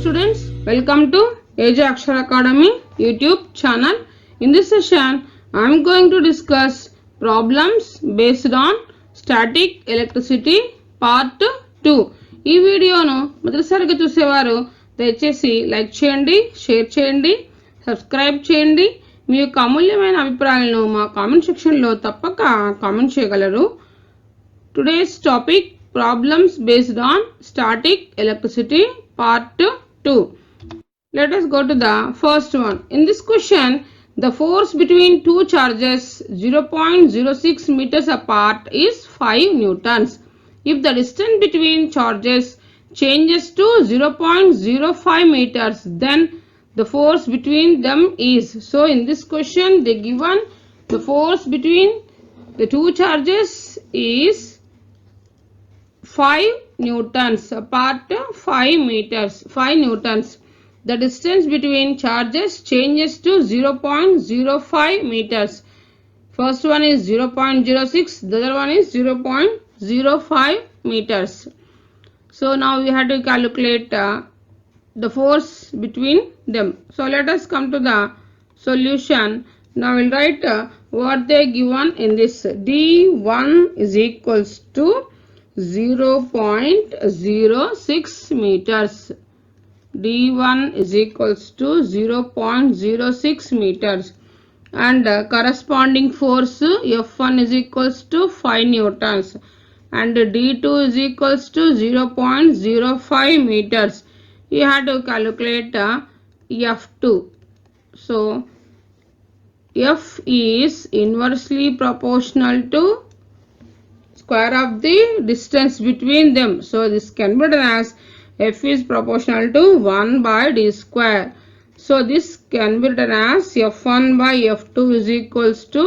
students, welcome to AJ Akshara Academy YouTube channel. In this session, I am going to discuss problems based on static electricity part 2. ఈ వీడియోను మొదటిసారిగా చూసేవారు దయచేసి like చేయండి, share చేయండి, subscribe చేయండి. మీ యొక్క అమూల్యమైన అభిప్రాయాలను మా కామెంట్ సెక్షన్లో తప్పక కామెంట్ చేయగలరు. Today's topic problems based on static electricity part 2. Let us go to the first one. In this question, the force between two charges 0.06 meters apart is 5 newtons. If the distance between charges changes to 0.05 meters, then the force between them is. So in this question, they given the force between the two charges is 5 newtons apart 5 meters, 5 newtons. The distance between charges changes to 0.05 meters. First one is 0.06, the other one is 0.05 meters. So now we have to calculate the force between them. So let us come to the solution. Now we'll write what they given in this. D1 is equals to 0.06 meters. D1 is equals to 0.06 meters and corresponding force F1 is equals to 5 newtons and D2 is equals to 0.05 meters. You have to calculate F2. So F is inversely proportional to square of the distance between them. So this can be written as F is proportional to 1 by D square. So this can be written as F1 by F2 is equals to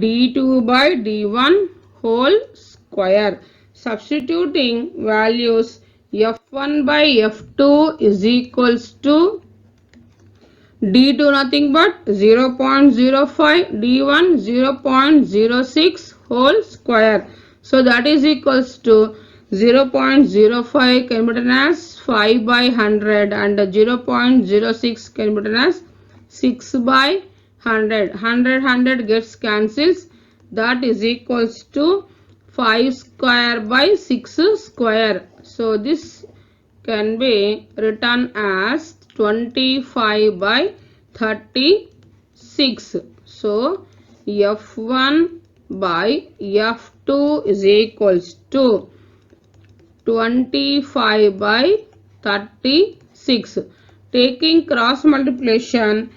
D2 by D1 whole square. Substituting values, F1 by F2 is equals to D2 nothing but 0.05, D1 0.06 whole square. So that is equals to 0.05 can be written as 5 by 100 and 0.06 can be written as 6 by 100. 100 gets cancels. That is equals to 5 square by 6 square. So this can be written as 25 by 36. So F1 by F2 is equals to 25 by 36. Taking cross multiplication,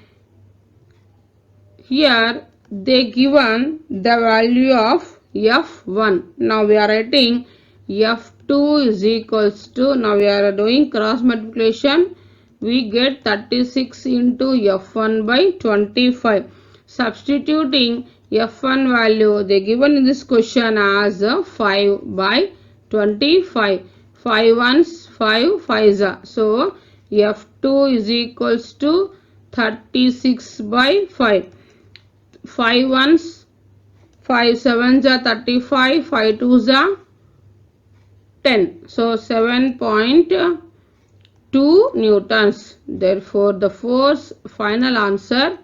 here they given the value of F1. Now we are writing F2 is equals to, now we are doing cross multiplication, we get 36 into F1 by 25. Substituting F1 value they given in this question as 5 by 25. 5 ones 5 5s. So F2 is equals to 36 by 5. 5 ones 5 7s are 35, 5 2s are 10. So 7.2 newtons. Therefore the force, final answer,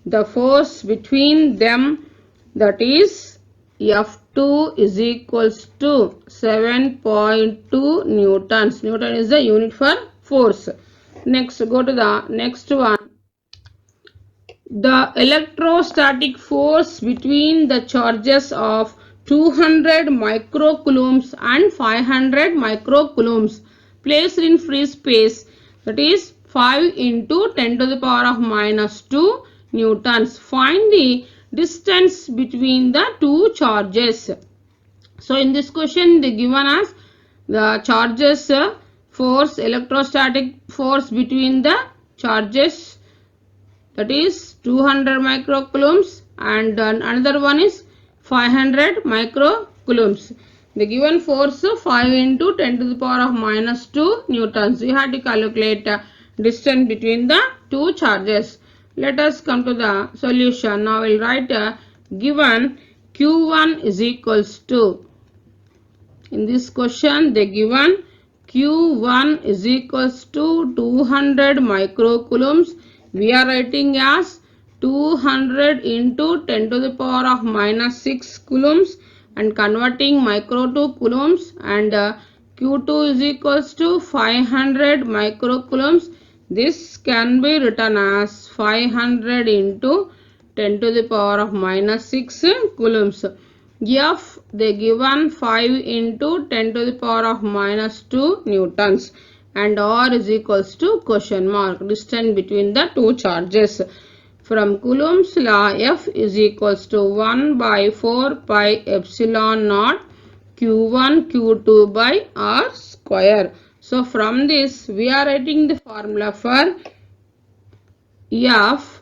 the force between them, that is F2 is equals to 7.2 newtons. Newton is the unit for force. Next, go to the next one. The electrostatic force between the charges of 200 microcoulombs and 500 microcoulombs placed in free space, that is 5 into 10 to the power of minus 2 newtons. Find the distance between the two charges. So in this question they given us the charges force, electrostatic force between the charges, that is 200 microcoulombs and another one is 500 microcoulombs. The given force 5 into 10 to the power of minus 2 newtons. You have to calculate distance between the two charges. Let us come to the solution. Now we will write given Q1 is equals to, in this question they given Q1 is equals to 200 microcoulombs. We are writing as 200 into 10 to the power of minus 6 coulombs and converting micro to coulombs, and Q2 is equals to 500 microcoulombs. This can be written as 500 into 10 to the power of minus 6 coulombs. F, they given 5 into 10 to the power of minus 2 newtons, and R is equals to question mark, distance between the two charges. From Coulomb's law, F is equals to 1 by 4 pi epsilon naught Q1 Q2 by R square. So from this we are writing the formula for F.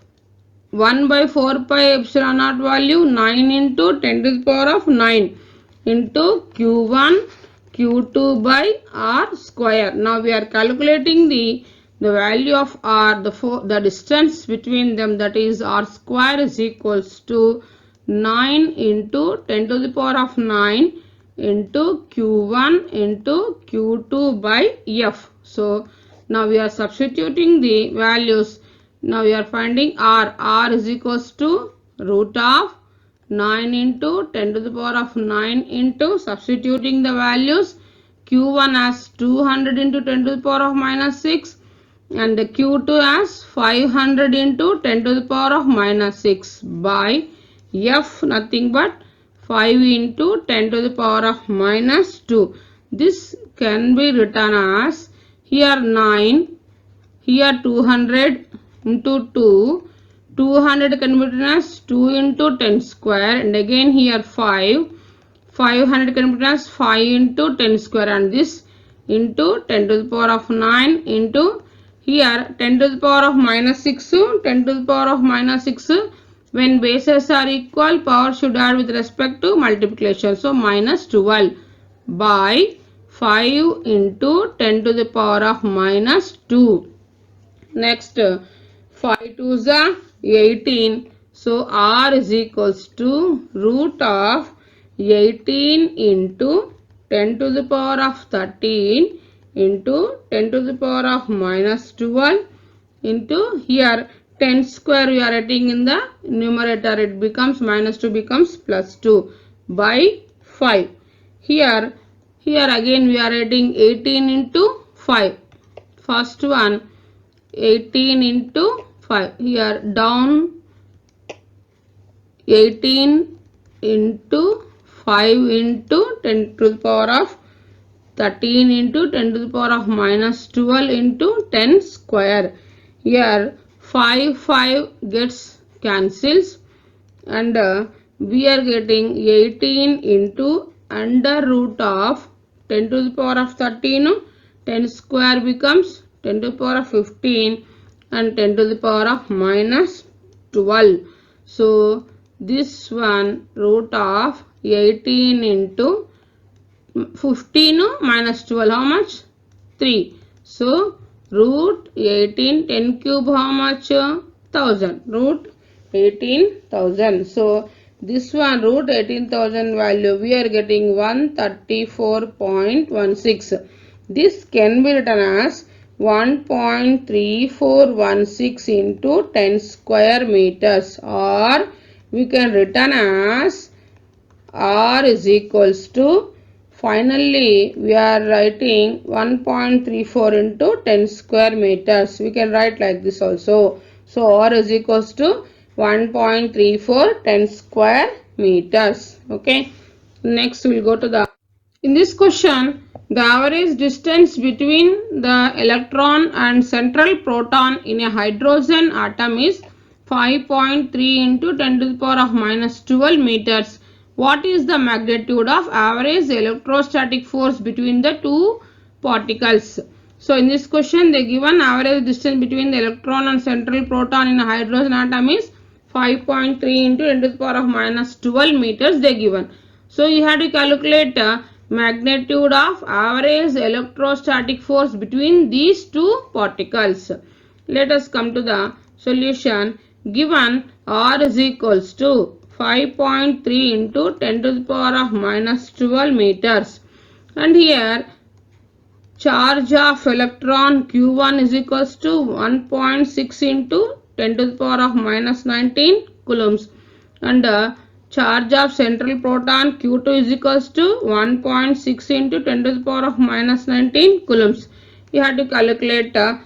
1 by 4 pi epsilon naught value 9 into 10 to the power of 9 into Q1 Q2 by R square. Now we are calculating the value of R, the distance between them, that is R square is equals to 9 into 10 to the power of 9 into Q1 into Q2 by F. So now we are substituting the values. Now we are finding R. R is equals to root of 9 into 10 to the power of 9 into substituting the values. Q1 as 200 into 10 to the power of minus 6 and Q2 as 500 into 10 to the power of minus 6 by F, nothing but 5 into 10 to the power of minus 2. This can be written as here 9, here 200 into 2. 200 can be written as 2 into 10 square, and again here 5. 500 can be written as 5 into 10 square, and this into 10 to the power of 9 into here 10 to the power of minus 6, 10 to the power of minus 6. When bases are equal, power should add with respect to multiplication. So minus 12 by 5 into 10 to the power of minus 2. Next, 5 2s are 18. So R is equals to root of 18 into 10 to the power of 13 into 10 to the power of minus 12 into here 10 square we are writing in the numerator, it becomes minus 2 becomes plus 2 by 5. Here again we are writing 18 into 5. First one 18 into 5. Here down 18 into 5 into 10 to the power of 13 into 10 to the power of minus 12 into 10 square. Here 5 gets cancels, and we are getting 18 into under root of 10 to the power of 13. 10 square becomes 10 to the power of 15 and 10 to the power of minus 12. So this one root of 18 into 15 minus 12, how much? 3. So root 18, 10 cube how much? 1000. Root 18,000. So this one root 18,000 value we are getting 134.16. This can be written as 1.3416 into 10 square meters, or we can written as R is equals to, finally we are writing 1.34 into 10 square meters. We can write like this also. So R is equals to 1.34 10 square meters. Okay. Next we will go to the, in this question the average distance between the electron and central proton in a hydrogen atom is 5.3 into 10 to the power of minus 12 meters. What is the magnitude of average electrostatic force between the two particles? So in this question they given average distance between the electron and central proton in a hydrogen atom is 5.3 into 10 to the power of minus 12 meters they given. So you have to calculate magnitude of average electrostatic force between these two particles. Let us come to the solution. Given R is equals to 5.3 into 10 to the power of minus 12 meters, and here charge of electron Q1 is equals to 1.6 into 10 to the power of minus 19 coulombs, and charge of central proton Q2 is equals to 1.6 into 10 to the power of minus 19 coulombs. You have to calculate the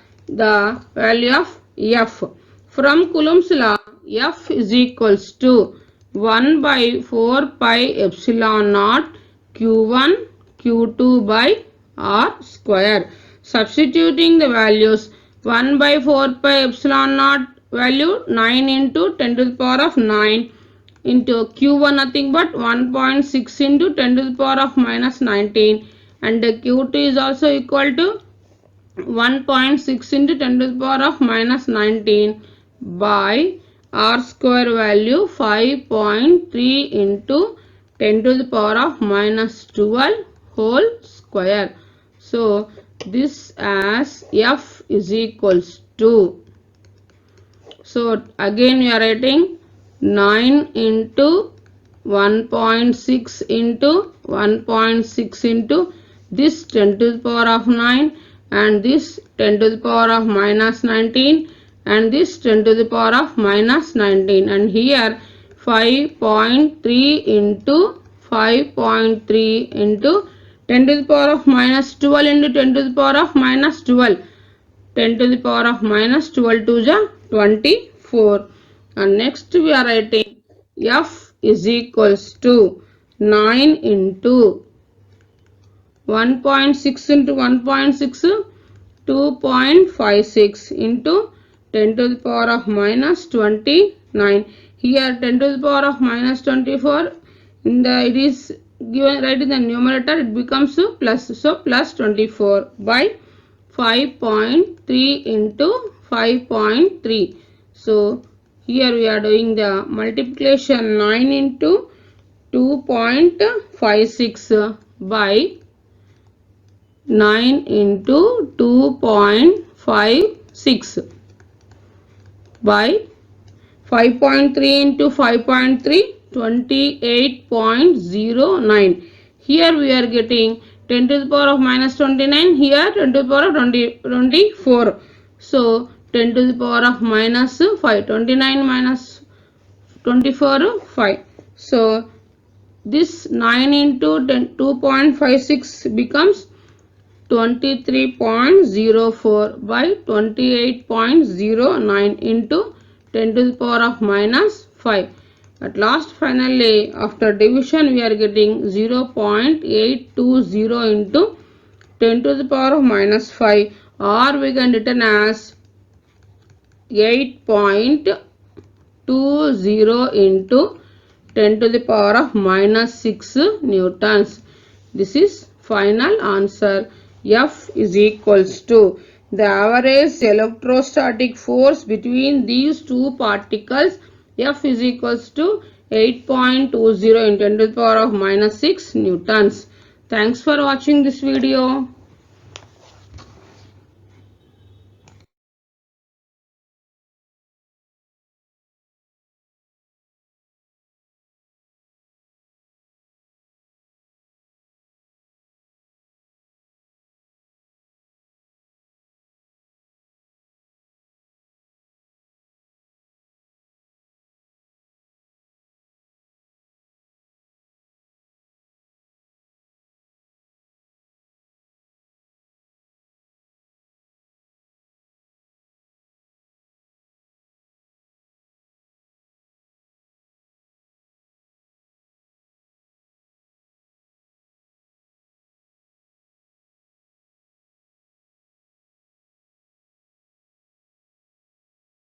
value of F. From Coulomb's law, F is equals to 1 by 4 pi epsilon naught Q1 Q2 by R square. Substituting the values, 1 by 4 pi epsilon naught value 9 into 10 to the power of 9 into Q1 nothing but 1.6 into 10 to the power of minus 19, and Q2 is also equal to 1.6 into 10 to the power of minus 19 by R square value 5.3 into 10 to the power of minus 12 whole square. So this as F is equals to, so again we are writing 9 into 1.6 into 1.6 into this 10 to the power of 9, and this 10 to the power of minus 19, and this 10 to the power of minus 19, and here 5.3 into 5.3 into 10 to the power of minus 12 into 10 to the power of minus 12. 10 to the power of minus 12 to the 24. And next we are writing F is equals to 9 into 1.6 into 1.6, 2.56 into 10 to the power of minus 29. Here 10 to the power of minus 24, in the it is given right in the numerator, it becomes plus, so plus 24 by 5.3 into 5.3. So here we are doing the multiplication, 9 into 2.56 by 9 into 2.56 by 5.3 into 5.3, 28.09. Here we are getting 10 to the power of minus 29, here 10 to the power of 24. So 10 to the power of minus 5, 29 minus 24, 5. So this 9 into 2.56 becomes 23.04 by 28.09 into 10 to the power of minus 5. At last, finally, after division, we are getting 0.820 into 10 to the power of minus 5, or we can written as 8.20 into 10 to the power of minus 6 newtons. This is final answer. F is equals to the average electrostatic force between these two particles. F is equals to 8.20 into 10 to the power of minus 6 newtons. Thanks for watching this video.